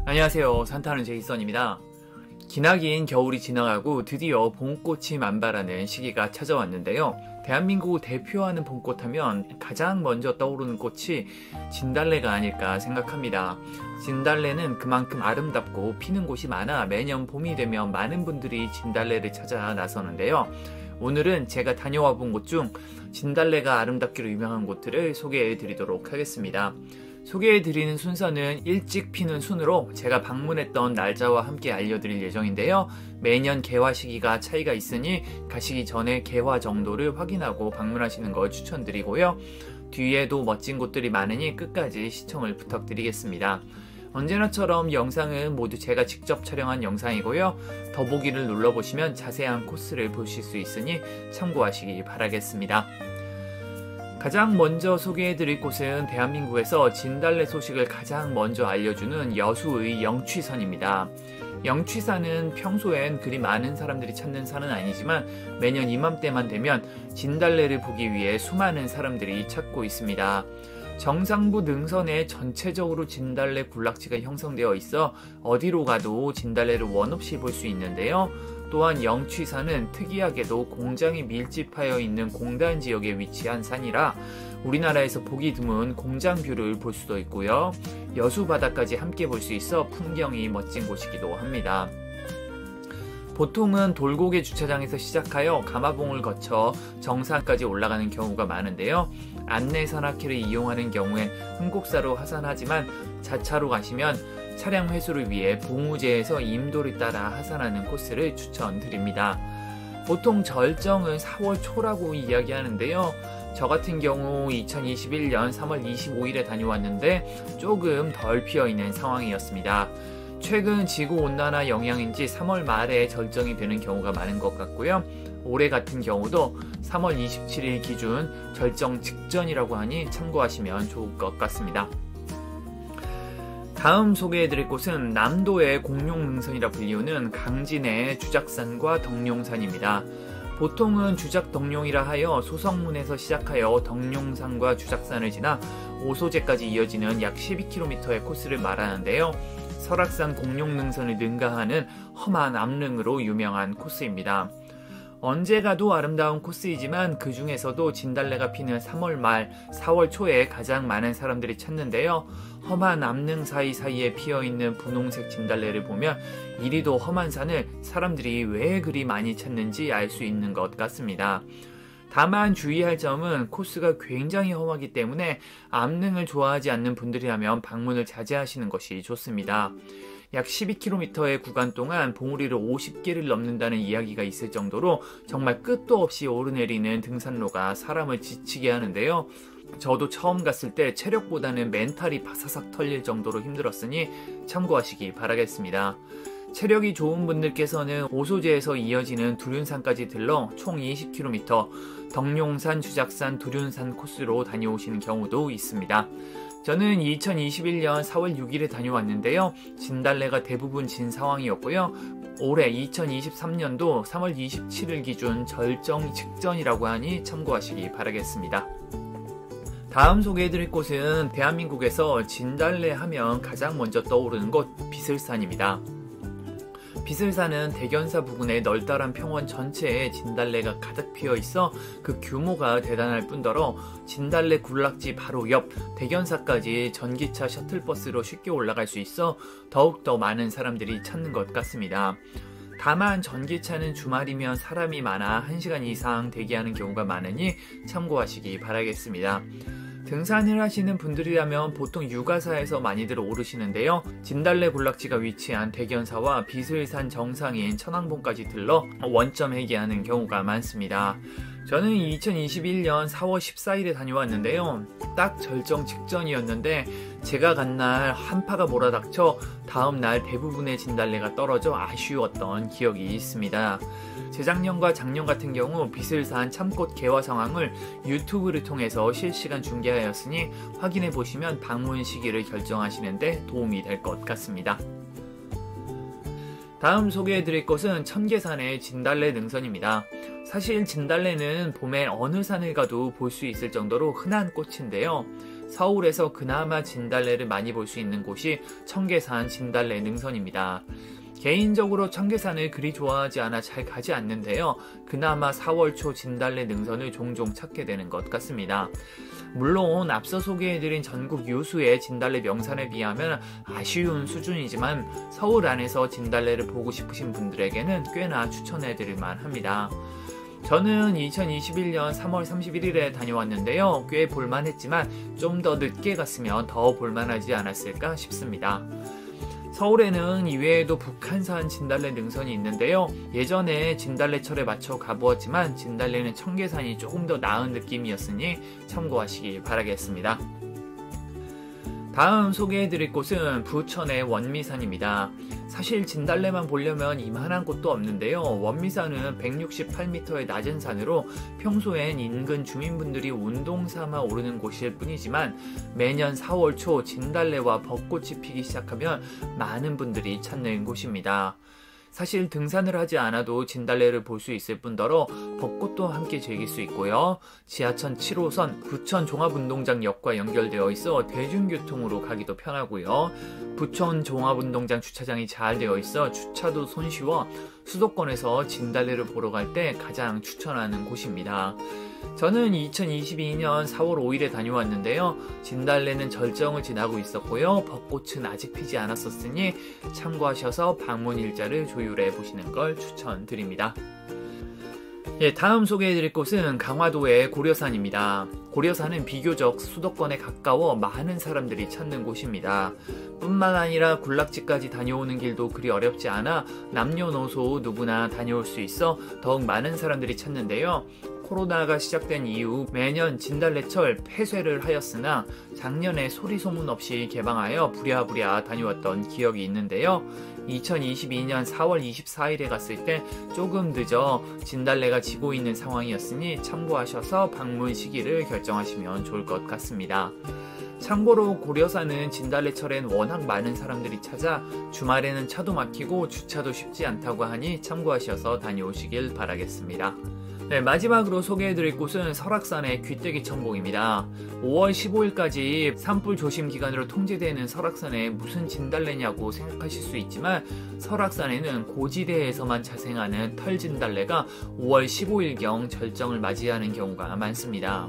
안녕하세요. 산타는 제이선입니다. 기나긴 겨울이 지나가고 드디어 봄꽃이 만발하는 시기가 찾아왔는데요. 대한민국을 대표하는 봄꽃 하면 가장 먼저 떠오르는 꽃이 진달래가 아닐까 생각합니다. 진달래는 그만큼 아름답고 피는 곳이 많아 매년 봄이 되면 많은 분들이 진달래를 찾아 나서는데요. 오늘은 제가 다녀와 본 곳 중 진달래가 아름답기로 유명한 곳들을 소개해 드리도록 하겠습니다. 소개해 드리는 순서는 일찍 피는 순으로 제가 방문했던 날짜와 함께 알려드릴 예정인데요. 매년 개화 시기가 차이가 있으니 가시기 전에 개화 정도를 확인하고 방문하시는 걸 추천드리고요. 뒤에도 멋진 곳들이 많으니 끝까지 시청을 부탁드리겠습니다. 언제나처럼 영상은 모두 제가 직접 촬영한 영상이고요. 더보기를 눌러보시면 자세한 코스를 보실 수 있으니 참고하시기 바라겠습니다. 가장 먼저 소개해드릴 곳은 대한민국에서 진달래 소식을 가장 먼저 알려주는 여수의 영취산입니다. 영취산은 평소엔 그리 많은 사람들이 찾는 산은 아니지만 매년 이맘때만 되면 진달래를 보기 위해 수많은 사람들이 찾고 있습니다. 정상부 능선에 전체적으로 진달래 군락지가 형성되어 있어 어디로 가도 진달래를 원없이 볼 수 있는데요. 또한 영취산은 특이하게도 공장이 밀집하여 있는 공단 지역에 위치한 산이라 우리나라에서 보기 드문 공장뷰를 볼 수도 있고요. 여수 바다까지 함께 볼 수 있어 풍경이 멋진 곳이기도 합니다. 보통은 돌고개 주차장에서 시작하여 가마봉을 거쳐 정상까지 올라가는 경우가 많은데요. 안내 산악회를 이용하는 경우엔 흥곡사로 하산하지만 자차로 가시면 차량 회수를 위해 봉우제에서 임도를 따라 하산하는 코스를 추천드립니다. 보통 절정은 4월 초라고 이야기하는데요. 저 같은 경우 2021년 3월 25일에 다녀왔는데 조금 덜 피어있는 상황이었습니다. 최근 지구온난화 영향인지 3월 말에 절정이 되는 경우가 많은 것 같고요. 올해 같은 경우도 3월 27일 기준 절정 직전이라고 하니 참고하시면 좋을 것 같습니다. 다음 소개해드릴 곳은 남도의 공룡능선이라 불리우는 강진의 주작산과 덕룡산입니다. 보통은 주작덕룡이라 하여 소성문에서 시작하여 덕룡산과 주작산을 지나 오소제까지 이어지는 약 12km의 코스를 말하는데요. 설악산 공룡능선을 능가하는 험한 암릉으로 유명한 코스입니다. 언제 가도 아름다운 코스이지만 그 중에서도 진달래가 피는 3월 말, 4월 초에 가장 많은 사람들이 찾는데요. 험한 암릉 사이사이에 피어있는 분홍색 진달래를 보면 이리도 험한 산을 사람들이 왜 그리 많이 찾는지 알 수 있는 것 같습니다. 다만 주의할 점은 코스가 굉장히 험하기 때문에 암릉을 좋아하지 않는 분들이라면 방문을 자제하시는 것이 좋습니다. 약 12km의 구간 동안 봉우리를 50개를 넘는다는 이야기가 있을 정도로 정말 끝도 없이 오르내리는 등산로가 사람을 지치게 하는데요. 저도 처음 갔을 때 체력보다는 멘탈이 바사삭 털릴 정도로 힘들었으니 참고하시기 바라겠습니다. 체력이 좋은 분들께서는 오소제에서 이어지는 두륜산까지 들러 총 20km, 덕룡산, 주작산, 두륜산 코스로 다녀오시는 경우도 있습니다. 저는 2021년 4월 6일에 다녀왔는데요. 진달래가 대부분 진 상황이었고요. 올해 2023년도 3월 27일 기준 절정 직전이라고 하니 참고하시기 바라겠습니다. 다음 소개해드릴 곳은 대한민국에서 진달래 하면 가장 먼저 떠오르는 곳 비슬산입니다. 비슬산은 대견사 부근의 널따란 평원 전체에 진달래가 가득 피어 있어 그 규모가 대단할 뿐더러 진달래 군락지 바로 옆 대견사까지 전기차 셔틀버스로 쉽게 올라갈 수 있어 더욱더 많은 사람들이 찾는 것 같습니다. 다만 전기차는 주말이면 사람이 많아 1시간 이상 대기하는 경우가 많으니 참고하시기 바라겠습니다. 등산을 하시는 분들이라면 보통 육아사에서 많이들 오르시는데요. 진달래 군락지가 위치한 대견사와 비슬산 정상인 천왕봉까지 들러 원점 회귀하는 경우가 많습니다. 저는 2021년 4월 14일에 다녀왔는데요. 딱 절정 직전이었는데 제가 간 날 한파가 몰아닥쳐 다음날 대부분의 진달래가 떨어져 아쉬웠던 기억이 있습니다. 재작년과 작년 같은 경우 비슬산 참꽃 개화 상황을 유튜브를 통해서 실시간 중계하였으니 확인해 보시면 방문 시기를 결정하시는데 도움이 될 것 같습니다. 다음 소개해드릴 곳은 청계산의 진달래 능선입니다. 사실 진달래는 봄에 어느 산을 가도 볼 수 있을 정도로 흔한 꽃인데요. 서울에서 그나마 진달래를 많이 볼 수 있는 곳이 청계산 진달래 능선입니다. 개인적으로 청계산을 그리 좋아하지 않아 잘 가지 않는데요. 그나마 4월 초 진달래 능선을 종종 찾게 되는 것 같습니다. 물론 앞서 소개해드린 전국 유수의 진달래 명산에 비하면 아쉬운 수준이지만 서울 안에서 진달래를 보고 싶으신 분들에게는 꽤나 추천해드릴 만합니다. 저는 2021년 3월 31일에 다녀왔는데요. 꽤 볼만했지만 좀 더 늦게 갔으면 더 볼만하지 않았을까 싶습니다. 서울에는 이외에도 북한산 진달래 능선이 있는데요. 예전에 진달래철에 맞춰 가보았지만 진달래는 청계산이 조금 더 나은 느낌이었으니 참고하시길 바라겠습니다. 다음 소개해드릴 곳은 부천의 원미산입니다. 사실 진달래만 보려면 이만한 곳도 없는데요. 원미산은 168m의 낮은 산으로 평소엔 인근 주민분들이 운동 삼아 오르는 곳일 뿐이지만 매년 4월 초 진달래와 벚꽃이 피기 시작하면 많은 분들이 찾는 곳입니다. 사실 등산을 하지 않아도 진달래를 볼 수 있을 뿐더러 벚꽃도 함께 즐길 수 있고요. 지하철 7호선 부천 종합운동장역과 연결되어 있어 대중교통으로 가기도 편하고요. 부천 종합운동장 주차장이 잘 되어 있어 주차도 손쉬워 수도권에서 진달래를 보러 갈 때 가장 추천하는 곳입니다. 저는 2022년 4월 5일에 다녀왔는데요. 진달래는 절정을 지나고 있었고요. 벚꽃은 아직 피지 않았었으니 참고하셔서 방문 일자를 조율해 보시는 걸 추천드립니다. 다음 소개해드릴 곳은 강화도의 고려산입니다. 고려산은 비교적 수도권에 가까워 많은 사람들이 찾는 곳입니다. 뿐만 아니라 군락지까지 다녀오는 길도 그리 어렵지 않아 남녀노소 누구나 다녀올 수 있어 더욱 많은 사람들이 찾는데요. 코로나가 시작된 이후 매년 진달래철 폐쇄를 하였으나 작년에 소리 소문 없이 개방하여 부랴부랴 다녀왔던 기억이 있는데요. 2022년 4월 24일에 갔을 때 조금 늦어 진달래가 지고 있는 상황이었으니 참고하셔서 방문 시기를 결정하시면 좋을 것 같습니다. 참고로 고려산은 진달래철엔 워낙 많은 사람들이 찾아 주말에는 차도 막히고 주차도 쉽지 않다고 하니 참고하셔서 다녀오시길 바라겠습니다. 마지막으로 소개해드릴 곳은 설악산의 귀때기 첨봉입니다. 5월 15일까지 산불 조심 기간으로 통제되는 설악산에 무슨 진달래냐고 생각하실 수 있지만 설악산에는 고지대에서만 자생하는 털진달래가 5월 15일경 절정을 맞이하는 경우가 많습니다.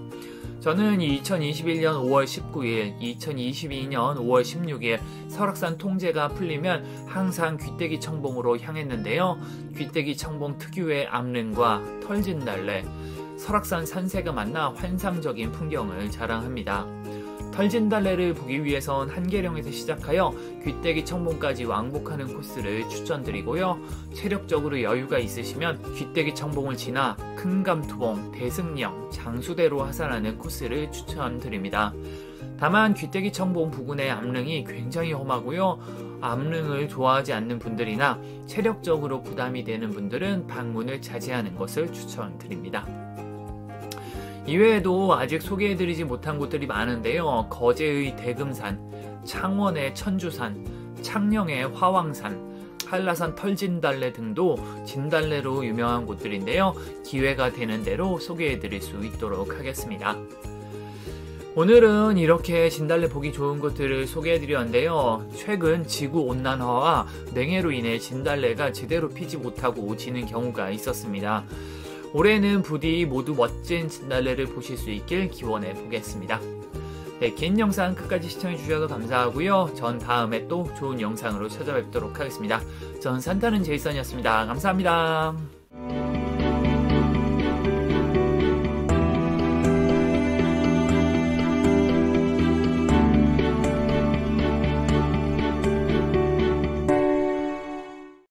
저는 2021년 5월 19일, 2022년 5월 16일 설악산 통제가 풀리면 항상 귀때기 첨봉으로 향했는데요. 귀때기 첨봉 특유의 암릉과 털진달래, 설악산 산세가 만나 환상적인 풍경을 자랑합니다. 털진달래를 보기 위해선 한계령에서 시작하여 귀때기 첨봉까지 왕복하는 코스를 추천드리고요. 체력적으로 여유가 있으시면 귀때기 첨봉을 지나 큰감투봉, 대승령, 장수대로 하산하는 코스를 추천드립니다. 다만 귀때기 첨봉 부근의 암릉이 굉장히 험하고요. 암릉을 좋아하지 않는 분들이나 체력적으로 부담이 되는 분들은 방문을 자제하는 것을 추천드립니다. 이외에도 아직 소개해드리지 못한 곳들이 많은데요. 거제의 대금산, 창원의 천주산, 창녕의 화왕산, 한라산 털진달래 등도 진달래로 유명한 곳들인데요. 기회가 되는 대로 소개해드릴 수 있도록 하겠습니다. 오늘은 이렇게 진달래 보기 좋은 곳들을 소개해드렸는데요. 최근 지구온난화와 냉해로 인해 진달래가 제대로 피지 못하고 지는 경우가 있었습니다. 올해는 부디 모두 멋진 진달래를 보실 수 있길 기원해 보겠습니다. 긴 영상 끝까지 시청해주셔서 감사하고요. 전 다음에 또 좋은 영상으로 찾아뵙도록 하겠습니다. 전 산타는 제이슨이었습니다. 감사합니다.